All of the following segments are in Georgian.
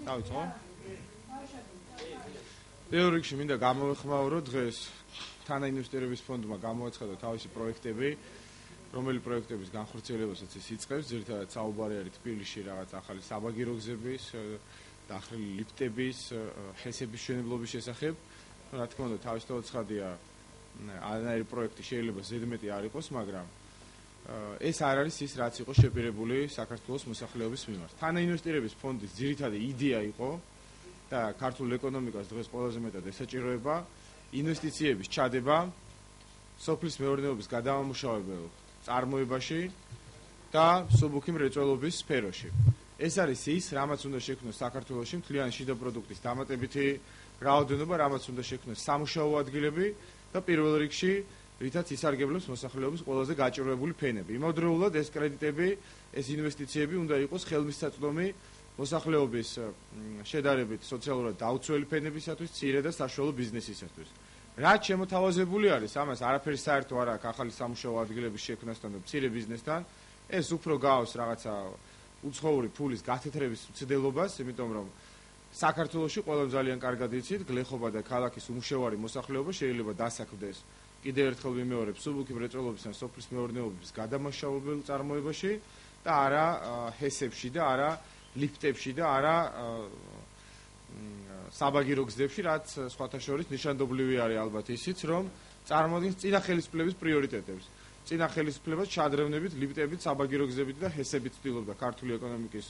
დავიწყო. პირველ რიგში მინდა გამოვეხმაურო დღეს თანაინვესტირების ფონდმა გამოაცხადა თავისი პროექტები, რომელი პროექტების განხორციელებასაც ის იწყებს, ძირითადად საუბარი არის თბილისში რაღაც ახალი საბაგირო გზების, დახრილი ლიფტების, ჰესების მშენებლობის შესახებ. რა თქმა უნდა, თავისთავად ცხადია, არანაირი პროექტი შეიძლება ზედმეტი არ იყოს, მაგრამ ეს არ არის ის, რაც იყო შეპირებული საქართველოს მოსახლეობის მიმართ. თანაინვესტირების ფონდის ძირითადი იდეა იყო და ქართულ ეკონომიკას დღეს ყველაზე მეტად ესაჭიროება ინვესტიციების ჩადება სოფლის მეურნეობის გადამამუშავებელ წარმოებაში და მსუბუქი მრეწველობის სფეროში. ეს არის ის, რამაც უნდა შექმნოს საქართველოში მთლიანი შიდა პროდუქტის დამატებითი რაოდენობა, რამაც უნდა შექმნოს სამუშაო ადგილები და პირველ რიგში რითაც ისარგებლებს მოსახლეობის ყველაზე გაჭირვებული ფენები. იმავდროულად ეს კრედიტები, ეს ინვესტიციები უნდა იყოს ხელმისაწვდომი მოსახლეობის შედარებით სოციალურად დაუცველი ფენებისათვის, მცირე და საშუალო ბიზნესისათვის. რაც შემოთავაზებული არის, ამას არაფერი საერთო არ აქვს ახალი სამუშაო ადგილების შექმნასთან და მცირე ბიზნესთან, ეს უფრო გაავს რაღაცა უცხოური ფულის გათეთრების მცდელობას, იმიტომ რომ საქართველოში ყველამ ძალიან კარგად იცით, გლეხობა და ქალაქის უმუშევარი მოსახლეობა შეიძლება დასაქმდეს კიდევ ერთხელ ვიმეორებ სუბუქი მრეწველობის ან სოფლის მეურნეობის გადამამუშავებელ წარმოებაში და არა ჰესებში და არა ლიფტებში და არა საბაგირო გზებში, რაც სხვათა შორის ნიშანდობლივი არის ალბათ ისიც, რომ წარმოადგენს წინა ხელისუფლების პრიორიტეტებს. წინა ხელისუფლებას ჩადრევნებით, ლიფტებით, საბაგირო გზებით და ჰესებით ცდილობდა ქართული ეკონომიკის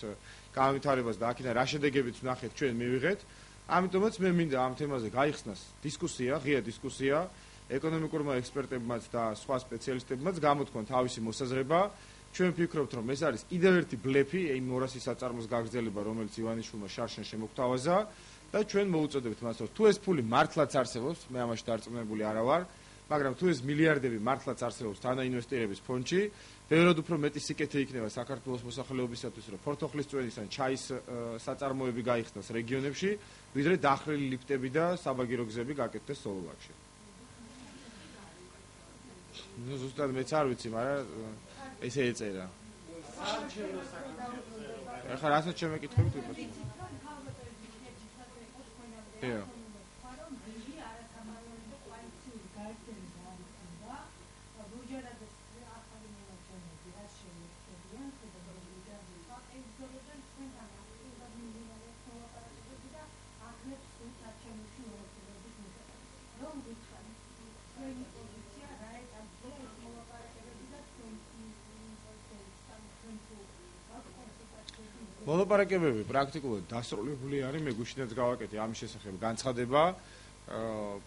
განვითარებას და აქედან რა შედეგებიც ვნახეთ ჩვენ მივიღეთ. ამიტომაც მე მინდა ამ თემაზე გაიხსნას დისკუსია, ღია დისკუსია, ეკონომიკურმა ექსპერტებმაც და სხვა სპეციალისტებმაც გამოთქვან თავისი მოსაზრება. ჩვენ ვფიქრობთ, რომ ეს არის კიდევ ერთი ბლეფი, იმ 200 საწარმოს გაგრძელება, რომელიც ივანიშვილმა შარშან შემოგთავაზა და ჩვენ მოუწოდებთ მას, რომ თუ ეს ფული მართლაც არსებობს, მე ამაში დარწმუნებული არა ვარ, მაგრამ თუ ეს მილიარდები მართლაც არსებობს თანაინვესტირების ფონდში, ბევრად უფრო მეტი სიკეთე იქნება საქართველოს მოსახლეობისათვის, რომ ფორთოხლის წვენის ან ჩაის საწარმოები გაიხსნას რეგიონებში, ვიდრე დახრილი ლიფტები და საბაგირო გზები გაკეთდეს სოლოვაკში. ნუ ზუსტად მეც არ ვიცი, მაგრამ ესე ეწერა. ახლა რასაც შემეკითხებით ვიყოს. დიახ. მოლაპარაკებები პრაქტიკულად დასრულებული არის, მე გუშინაც გავაკეთე ამის შესახებ განცხადება.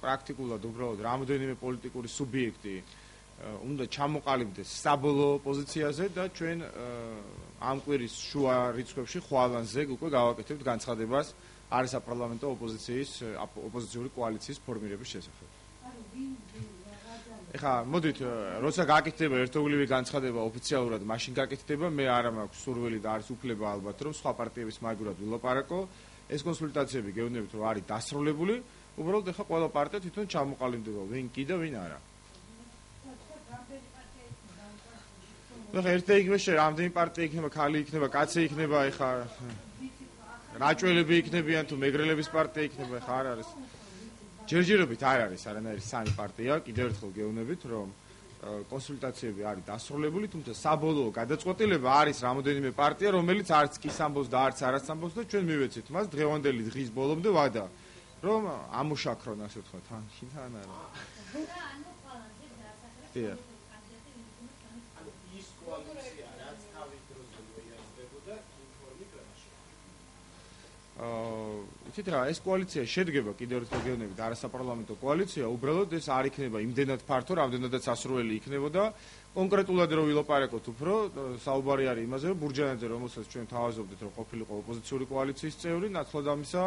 პრაქტიკულად უბრალოდ რამდენიმე პოლიტიკური სუბიექტი უნდა ჩამოყალიბდეს საბოლოო პოზიციაზე და ჩვენ ამ კვირის შუა რიცხვებში ხვალანზე უკვე გავაკეთებთ განცხადებას არის საპარლამენტო ოპოზიციური კოალიციის ფორმირების შესახებ. ეხლა მოდით, როცა გაკეთდება ერთობლივი განცხადება ოფიციალურად, მაშინ გაკეთდება, მე არა მაქვს სურვილი და არის უფლება ალბათ, რომ სხვა პარტიების მაგურად ვილაპარაკო. ეს კონსულტაციები გეუბნებით, რომ არის დასრულებული, უბრალოდ ეხლა ყველა პარტია თვითონ ჩამოყალიბდება, ვინ კი და ვინ არა. ეხლა ერთ და იგივე რამდენი პარტია იქნება, ქალი იქნება, კაცი იქნება, ეხლა რაჭველები იქნებიან თუ მეგრელების პარტია იქნება, ეხლა არ არის. ჯერჯერობით არ არის არანაირი სამი პარტია, კიდევ ერთხელ გეუბნებით, რომ კონსულტაციები არის დასრულებული, თუმცა საბოლოო გადაწყვეტილება არის რამოდენიმე პარტია, რომელიც არც კი სამბოს და არც არაც ამბობს და ჩვენ მივეცით მას დღევანდელი დღის ბოლომდე ვადა, რომ ამუშაქრონ, ასე ვთქვათ, თან არა. დიახ. იცით რა, ეს კოალიცია შედგება კიდევ ერთხელ გეუბნებით, არასაპარლამენტო კოალიცია, უბრალოდ ეს არ იქნება იმდენად ფართო, რამდენადაც სასურველი იქნებოდა. კონკრეტულად რო ვილაპარაკოთ უფრო, საუბარი არის იმაზე, რომ ბურჯანაძე, რომელსაც ჩვენ თავაზობდით, რომ ყოფილიყო ოპოზიციური კოალიციის წევრი, ნაცვლად ამისა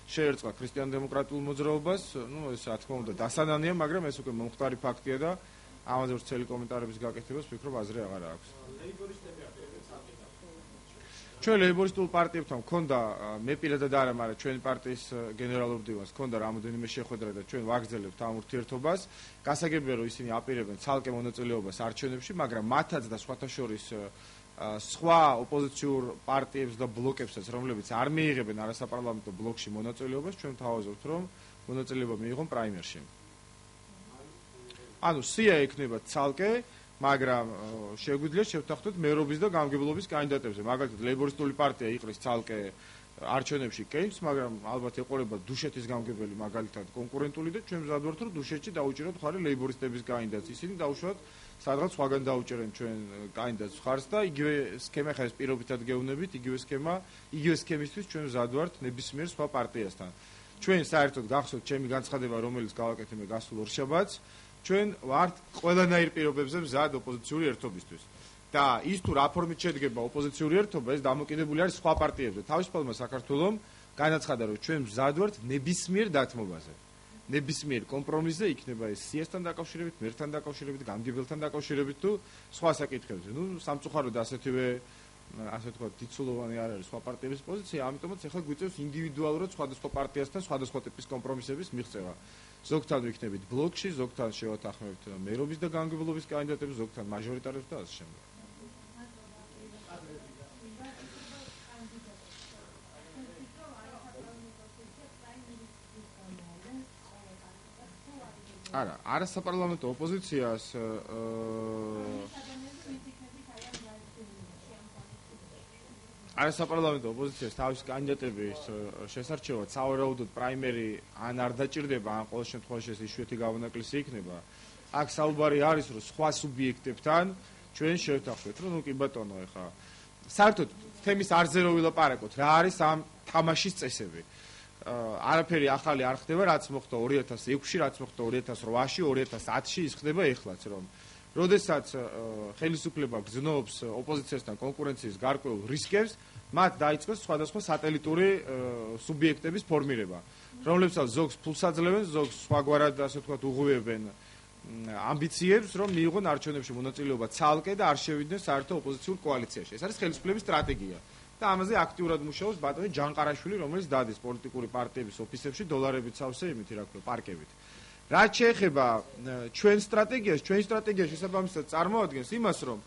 შეერწყა ქრისტიან-დემოკრატიულ მოძრაობას, ნუ ეს რა თქმა უნდა დასანანია, მაგრამ ეს უკვე მომხდარი ფაქტია და ამაზე ვრცელი კომენტარების გაკეთებას ვფიქრობ აზრი აღარ აქვს. ჩვენ ლეიბორისტულ პარტიებთან მქონდა, მე პირადად არა, მაგრამ ჩვენი პარტიის გენერალურ მდივანს მქონდა რამოდენიმე შეხვედრა და ჩვენ ვაგრძელებთ ამ ურთიერთობას. გასაგებია, რომ ისინი აპირებენ ცალკე მონაწილეობას არჩევნებში, მაგრამ მათაც და სხვათა შორის სხვა ოპოზიციურ პარტიებს და ბლოკებსაც, რომლებიც არ მიიღებენ არასაპარლამენტო ბლოკში მონაწილეობას, ჩვენ ვთავაზობთ, რომ მონაწილეობა მიიღონ პრაიმერში. ანუ სია ექნება ცალკე, მაგრამ შეგვიძლია შევთანხმდეთ მერობის და გამგებლობის კანდიდატებზე. მაგალითად, ლეიბორისტული პარტია იყრის ცალკე არჩევნებში კეითს, მაგრამ ალბათ ეყოლება დუშეთის გამგებელი მაგალითად კონკურენტული და ჩვენ ვზადვართ, რომ დუშეთში დაუჭიროთ მხარი ლეიბორისტების კანდიდატს. ისინი დაუშვათ სადღაც სხვაგან დაუჭერენ ჩვენ კანდიდატს მხარს და იგივე სქემა ხა ეს პირობითად გეუბნებით, იგივე სქემისთვის ჩვენ ვზადვართ ნებისმიერ სხვა პარტიასთან. ჩვენ საერთოდ გახსოვთ ჩემი განცხადება, რომელიც გავაკეთე მე გასულ ორშაბათს, ჩვენ ვართ ყველანაირ პირობებზე მზად ოპოზიციური ერთობისთვის. და ის თუ რა ფორმით შედგება ოპოზიციური ერთობა, ეს დამოკიდებული არის სხვა პარტიებზე. თავისუფალმა საქართველომ განაცხადა, რომ ჩვენ მზად ვართ ნებისმიერ დათმობაზე. ნებისმიერ კომპრომისზე იქნება ეს სიასთან დაკავშირებით, მერთან დაკავშირებით, გამგებელთან დაკავშირებით თუ სხვა საკითხებზე. სამწუხაროდ ასეთივე ასე ვთქვათ, დიცულოვანი არ არის სხვა პარტიების პოზიცია, ამიტომაც ახლა გვიწევს ინდივიდუალურად სხვადასხვა პარტიასთან სხვადასხვა ტიპის კომპრომისების მიღწევა. ზოგთან ვიქნებით ბლოკში, ზოგთან შევათანხმებთ მერობის და გამგებლობის კანდიდატებს, ზოგთან მაჟორიტარებს და ასე შემდეგ. არა, არასაპარლამენტო ოპოზიციას არასაპარლამენტო ოპოზიციას თავისი კანდიდატების შესარჩევად სავარაუდოდ პრაიმერი ან არ დაჭირდება, ან ყოველ შემთხვევაში ეს იშვიათი გავანაკლისი იქნება. აქ საუბარი არის, რომ სხვა სუბიექტებთან ჩვენ შევთანხმდეთ, რომ კი ბატონო, ეხა საერთოდ თემის არზე რო ვილაპარაკოთ, რა არის ამ თამაშის წესები. არაფერი ახალი არ ხდება, რაც მოხდა 2006-ში, რაც მოხდა 2008-ში, 2010-ში, ის ხდება ეხლაც, რომ როდესაც ხელისუფლება გზნობს ოპოზიციასთან კონკურენციის გარკვეულ რისკებს, მათ დაიწყეს სხვადასხვა სატელიტური სუბიექტების ფორმირება, რომლებსაც ზოგს ფულს აძლევენ, ზოგს სხვაგვარად ასე ვთქვათ უღვევენ ამბიციებს, რომ მიიღონ არჩევნებში მონაწილეობა ცალკე და არ შევიდნენ საერთო ოპოზიციურ კოალიციაში. ეს არის ხელისუფლების სტრატეგია. და ამაზე აქტიურად მუშაობს ბატონი ჯანყარაშვილი, რომელიც დადის პოლიტიკური პარტიების ოფისებში დოლარებით სავსე იმით, რა ქვია, პარკებით. რაც შეეხება ჩვენი სტრატეგია შესაბამისად წარმოადგენს იმას, რომ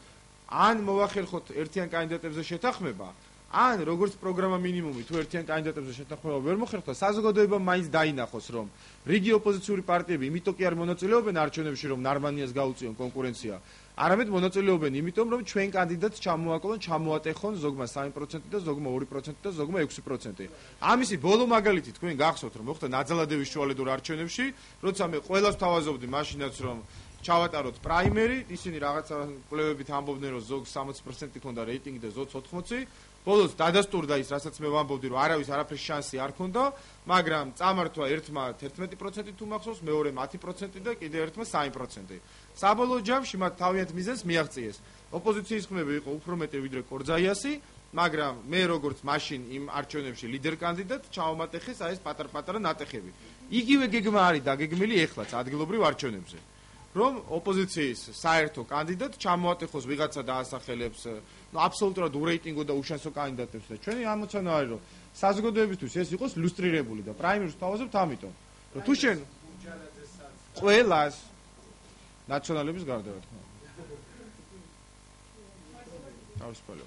ან მოვახერხოთ ერთიან კანდიდატებზე შეთანხმება, ან როგორც პროგრამა მინიმუმი თუ ერთიან კანდიდატებზე შეთანხმება ვერ მოხერხდა, საზოგადოებამ მაინც დაინახოს, რომ რიგი ოპოზიციური პარტიები იმიტომ კი არ მონაწილეობენ არჩევნებში, რომ ნარმანიას გაუწიონ კონკურენცია, არამედ მონაწილეობენ იმიტომ, რომ ჩვენ კანდიდატს ჩამოაკლონ, ჩამოატეხონ ზოგმა 3% და ზოგმა 2% და ზოგმა 6%. ამისი ბოლო მაგალითი თქვენ გახსოვთ, რომ მოხდა ნაძალადევის შუალედურ არჩევნებში, როცა მე ყველას თავაზობდი მაშინაც, რომ ჩავატაროთ პრაიმერი, ისინი რაღაცა კვლევებით ამბობდნენ, რომ ზოგ 60% ქონდა რეიტინგი და ზოგ 80%. ბოლოს დადასტურდა ის, რასაც მე ვამბობდი, რომ არავის არაფრის შანსი არ ქონდა, მაგრამ წამართვა ერთმა 11% თუ მახსოვს, მეორემ 10% და კიდე ერთმა 3%. საბოლოო ჯამში მათ თავიანთ მიზანს მიაღწიეს. ოპოზიციის ხმები იყო უფრო მეტი ვიდრე კორძაიასი, მაგრამ მე როგორც მაშინ იმ არჩევნებში ლიდერ კანდიდატ ჩავამატეხეს აი ეს პატარ-პატარა ნატეხები. იგივე გეგმა არის დაგეგმილი ეხლაც ადგილობრივ არჩევნებზე. რომ ოპოზიციის საერთო კანდიდატ ჩამოატეხოს ვიღაცა დაასახელებს აბსოლუტურად ურეიტინგო და უშანსო კანდიდატებს და ჩვენი ამოცანა არის რომ საზოგადოებისთვის ეს იყოს ლუსტრირებული და პრაიმერს თავაზობთ ამიტომ რომ თუ შენ ყველას ნაციონალების გარდა რა თქმა უნდა თავისუფალი